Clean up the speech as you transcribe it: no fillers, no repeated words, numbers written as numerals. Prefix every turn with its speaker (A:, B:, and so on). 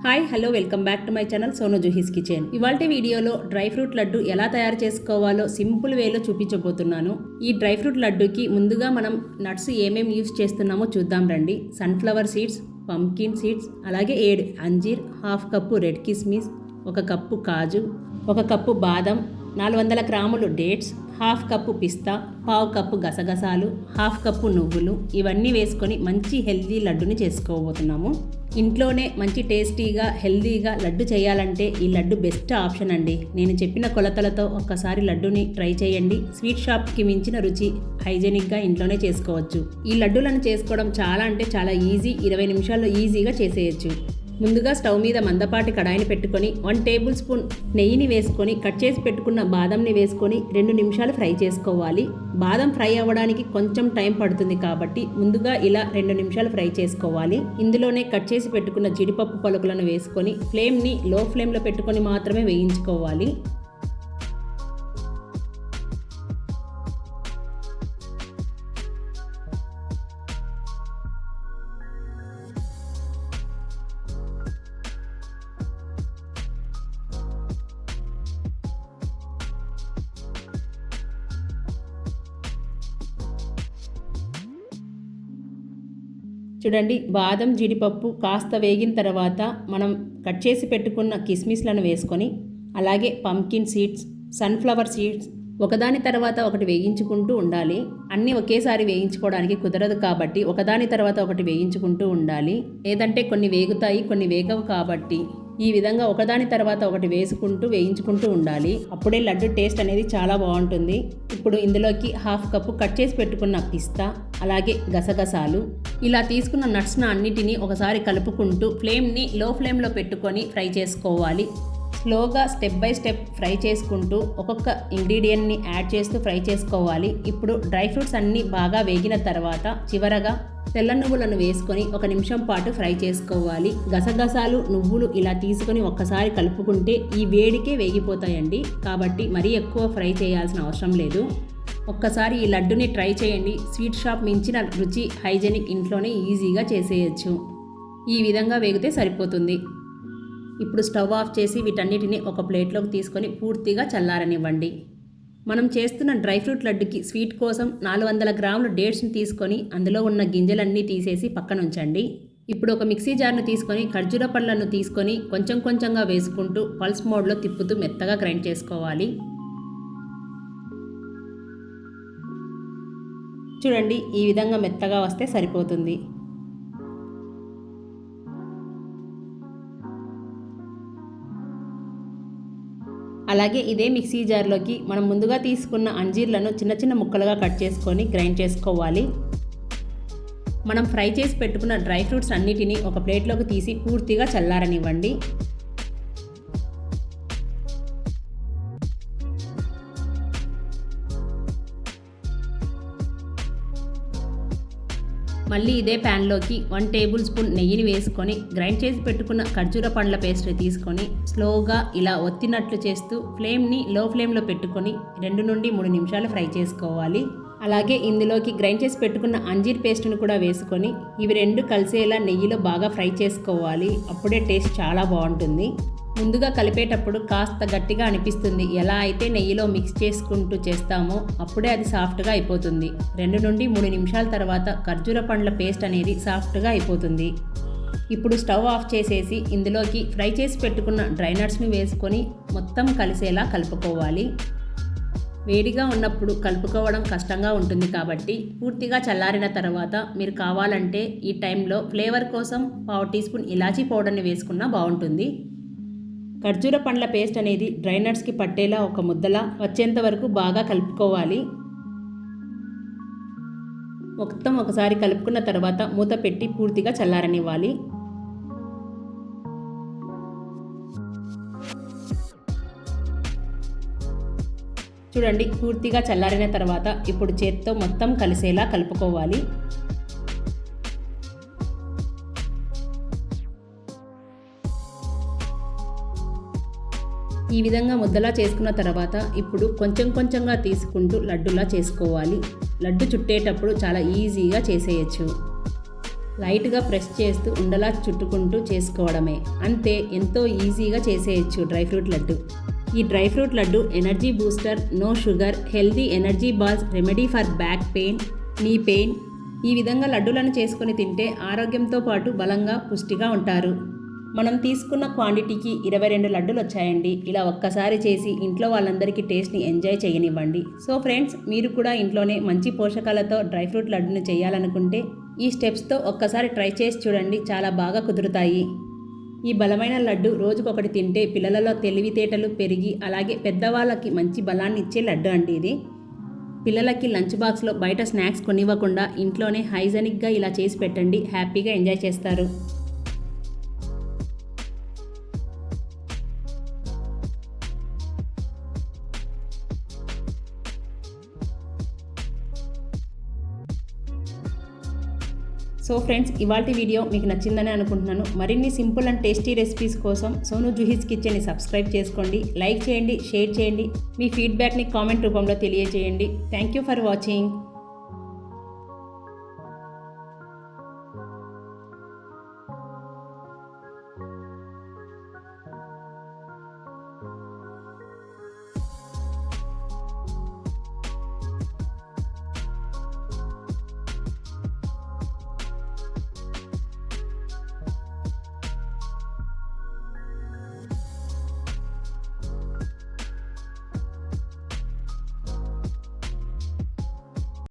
A: Hi hello welcome back to my channel Sonu Juhi's kitchen. ఇవాల్టి వీడియోలో dry fruit laddu ఎలా తయారు చేసుకోవాలో సింపుల్ వేలో చూపించబోతున్నాను. ఈ డ్రై ఫ్రూట్ లడ్డుకి ముందుగా మనం నట్స్ ఏమేమి యూస్ చేస్తున్నామో చూద్దాం రండి. సన్ఫ్లవర్ సీడ్స్, పంకిన్ సీడ్స్, అలాగే 7 అంజీర్, హాఫ్ కప్పు రెడ్ కిస్మిస్, 1 కప్పు కాజు, 1 కప్పు బాదం, 400 గ్రాములు డేట్స్, హాఫ్ కప్పు పిస్తా, పావు కప్పు గసగసాలు, హాఫ్ కప్పు నువ్వులు, ఇవన్నీ వేసుకొని మంచి హెల్దీ లడ్డుని చేసుకోబోతున్నాము. ఇంట్లోనే మంచి టేస్టీగా హెల్దీగా లడ్డు చేయాలంటే ఈ లడ్డు బెస్ట్ ఆప్షన్ అండి. నేను చెప్పిన కొలతలతో ఒక్కసారి లడ్డుని ట్రై చేయండి. స్వీట్ షాప్కి మించిన రుచి హైజెనిక్గా ఇంట్లోనే చేసుకోవచ్చు. ఈ లడ్డులను చేసుకోవడం చాలా ఈజీ. 20 నిమిషాల్లో ఈజీగా చేసేయచ్చు. ముందుగా స్టవ్ మీద మందపాటి కడాయిని పెట్టుకొని 1 టేబుల్ స్పూన్ నెయ్యిని వేసుకొని కట్ చేసి పెట్టుకున్న బాదంని వేసుకొని 2 నిమిషాలు ఫ్రై చేసుకోవాలి. బాదం ఫ్రై అవ్వడానికి కొంచెం టైం పడుతుంది కాబట్టి ముందుగా ఇలా 2 నిమిషాలు ఫ్రై చేసుకోవాలి. ఇందులోనే కట్ చేసి పెట్టుకున్న జీడిపప్పు పలుకులను వేసుకొని ఫ్లేమ్ని లో ఫ్లేమ్లో పెట్టుకొని మాత్రమే వేయించుకోవాలి. చూడండి, బాదం జీడిపప్పు కాస్త వేగిన తర్వాత మనం కట్ చేసి పెట్టుకున్న కిస్మిస్లను వేసుకొని అలాగే పంకిన్ సీడ్స్, సన్ఫ్లవర్ సీడ్స్ ఒకదాని తర్వాత ఒకటి వేయించుకుంటూ ఉండాలి. అన్నీ ఒకేసారి వేయించుకోవడానికి కుదరదు కాబట్టి ఒకదాని తర్వాత ఒకటి వేయించుకుంటూ ఉండాలి. లేదంటే కొన్ని వేగుతాయి, కొన్ని వేగవు కాబట్టి ఈ విధంగా ఒకదాని తర్వాత ఒకటి వేయించుకుంటూ ఉండాలి. అప్పుడే లడ్డు టేస్ట్ అనేది చాలా బాగుంటుంది. ఇప్పుడు ఇందులోకి హాఫ్ కప్పు కట్ చేసి పెట్టుకున్న పిస్తా, అలాగే గసగసాలు, ఇలా తీసుకున్న నట్స్ను అన్నిటినీ ఒకసారి కలుపుకుంటూ ఫ్లేమ్ని లో ఫ్లేమ్లో పెట్టుకొని ఫ్రై చేసుకోవాలి. స్లోగా స్టెప్ బై స్టెప్ ఫ్రై చేసుకుంటూ ఒక్కొక్క ఇంగ్రీడియంట్ని యాడ్ చేస్తూ ఫ్రై చేసుకోవాలి. ఇప్పుడు డ్రై ఫ్రూట్స్ అన్నీ బాగా వేగిన తర్వాత చివరగా తెల్ల నువ్వులను వేసుకొని 1 నిమిషం పాటు ఫ్రై చేసుకోవాలి. గసగసాలు, నువ్వులు ఇలా తీసుకొని ఒక్కసారి కలుపుకుంటే ఈ వేడికే వేగిపోతాయండి. కాబట్టి మరీ ఎక్కువ ఫ్రై చేయాల్సిన అవసరం లేదు. ఒక్కసారి ఈ లడ్డుని ట్రై చేయండి. స్వీట్ షాప్ మించిన రుచి హైజెనిక్ ఇంట్లోనే ఈజీగా చేసేయచ్చు. ఈ విధంగా వేగితే సరిపోతుంది. ఇప్పుడు స్టవ్ ఆఫ్ చేసి వీటన్నిటిని ఒక ప్లేట్లోకి తీసుకొని పూర్తిగా చల్లారనివ్వండి. మనం చేస్తున్న డ్రై ఫ్రూట్ లడ్డుకి స్వీట్ కోసం 400 గ్రాముల డేట్స్ని తీసుకొని అందులో ఉన్న గింజలన్నీ తీసేసి పక్కన ఉంచండి. ఇప్పుడు ఒక మిక్సీ జార్ను తీసుకొని ఖర్జూర పళ్ళను తీసుకొని కొంచెం కొంచెంగా వేసుకుంటూ పల్స్ మోడ్లో తిప్పుతూ మెత్తగా గ్రైండ్ చేసుకోవాలి. చూడండి, ఈ విధంగా మెత్తగా వస్తే సరిపోతుంది. అలాగే ఇదే మిక్సీ జార్లోకి మనం ముందుగా తీసుకున్న అంజీర్లను చిన్న చిన్న ముక్కలుగా కట్ చేసుకొని గ్రైండ్ చేసుకోవాలి. మనం ఫ్రై చేసి పెట్టుకున్న డ్రై ఫ్రూట్స్ అన్నిటినీ ఒక ప్లేట్లోకి తీసి పూర్తిగా చల్లారనివ్వండి. మళ్ళీ ఇదే ప్యాన్లోకి 1 టేబుల్ స్పూన్ నెయ్యిని వేసుకొని గ్రైండ్ చేసి పెట్టుకున్న ఖర్జూర పండ్ల పేస్ట్ తీసుకొని స్లోగా ఇలా ఒత్తినట్లు చేస్తూ ఫ్లేమ్ని లో ఫ్లేమ్లో పెట్టుకొని 2 నుండి 3 నిమిషాలు ఫ్రై చేసుకోవాలి. అలాగే ఇందులోకి గ్రైండ్ చేసి పెట్టుకున్న అంజీర్ పేస్ట్ను కూడా వేసుకొని ఇవి 2 కలిసేలా నెయ్యిలో బాగా ఫ్రై చేసుకోవాలి. అప్పుడే టేస్ట్ చాలా బాగుంటుంది. ముందుగా కలిపేటప్పుడు కాస్త గట్టిగా అనిపిస్తుంది. ఎలా అయితే నెయ్యిలో మిక్స్ చేసుకుంటూ చేస్తామో అప్పుడే అది సాఫ్ట్గా అయిపోతుంది. 2 నుండి 3 నిమిషాల తర్వాత ఖర్జూర పండ్ల పేస్ట్ అనేది సాఫ్ట్గా అయిపోతుంది. ఇప్పుడు స్టవ్ ఆఫ్ చేసేసి ఇందులోకి ఫ్రై చేసి పెట్టుకున్న డ్రై నట్స్ని వేసుకొని మొత్తం కలిసేలా కలుపుకోవాలి. వేడిగా ఉన్నప్పుడు కలుపుకోవడం కష్టంగా ఉంటుంది కాబట్టి పూర్తిగా చల్లారిన తర్వాత మీరు కావాలంటే ఈ టైంలో ఫ్లేవర్ కోసం పావు టీ స్పూన్ ఇలాచీ పౌడర్ని వేసుకున్నా బాగుంటుంది. ఖర్జూర పండ్ల పేస్ట్ అనేది డ్రై నట్స్కి పట్టేలా ఒక ముద్దలా వచ్చేంత వరకు బాగా కలుపుకోవాలి. మొత్తం ఒకసారి కలుపుకున్న తర్వాత మూత పెట్టి పూర్తిగా చల్లారనివ్వాలి. చూడండి, పూర్తిగా చల్లారిన తర్వాత ఇప్పుడు చేత్తో మొత్తం కలిసేలా కలుపుకోవాలి. ఈ విధంగా ముద్దలా చేసుకున్న తర్వాత ఇప్పుడు కొంచెం కొంచెంగా తీసుకుంటూ లడ్డులా చేసుకోవాలి. లడ్డు చుట్టేటప్పుడు చాలా ఈజీగా చేసేయచ్చు. లైట్గా ప్రెస్ చేస్తూ ఉండలా చుట్టుకుంటూ చేసుకోవడమే. అంతే, ఎంతో ఈజీగా చేసేయచ్చు డ్రై ఫ్రూట్ లడ్డు. ఈ dry fruit laddu energy booster, no sugar, healthy energy balls, remedy for back pain, knee pain. ఈ విధంగా లడ్డూలను చేసుకొని తింటే ఆరోగ్యంతో పాటు బలంగా పుష్టిగా ఉంటారు. మనం తీసుకున్న క్వాంటిటీకి 22 లడ్డూలు వచ్చాయండి. ఇలా ఒక్కసారి చేసి ఇంట్లో వాళ్ళందరికీ టేస్ట్ని ఎంజాయ్ చేయనివ్వండి. సో ఫ్రెండ్స్, మీరు కూడా ఇంట్లోనే మంచి పోషకాలతో డ్రై ఫ్రూట్ లడ్డుని చేయాలనుకుంటే ఈ స్టెప్స్తో ఒక్కసారి ట్రై చేసి చూడండి, చాలా బాగా కుదురుతాయి. ఈ బలమైన లడ్డు రోజుకొకటి తింటే పిల్లలలో తెలివితేటలు పెరిగి అలాగే పెద్దవాళ్ళకి మంచి బలాన్ని ఇచ్చే లడ్డు అండి ఇది. పిల్లలకి లంచ్ బాక్స్లో బయట స్నాక్స్ కొనివ్వకుండా ఇంట్లోనే హైజెనిక్గా ఇలా చేసి పెట్టండి, హ్యాపీగా ఎంజాయ్ చేస్తారు. సో ఫ్రెండ్స్, ఇవాల్టి వీడియో మీకు నచ్చిందని అనుకుంటున్నాను. మరిన్ని సింపుల్ అండ్ టేస్టీ రెసిపీస్ కోసం సోను జుహీస్ కిచెన్ని సబ్స్క్రైబ్ చేసుకోండి, లైక్ చేయండి, షేర్ చేయండి. మీ ఫీడ్బ్యాక్ని కామెంట్ రూపంలో తెలియజేయండి. Thank you for watching.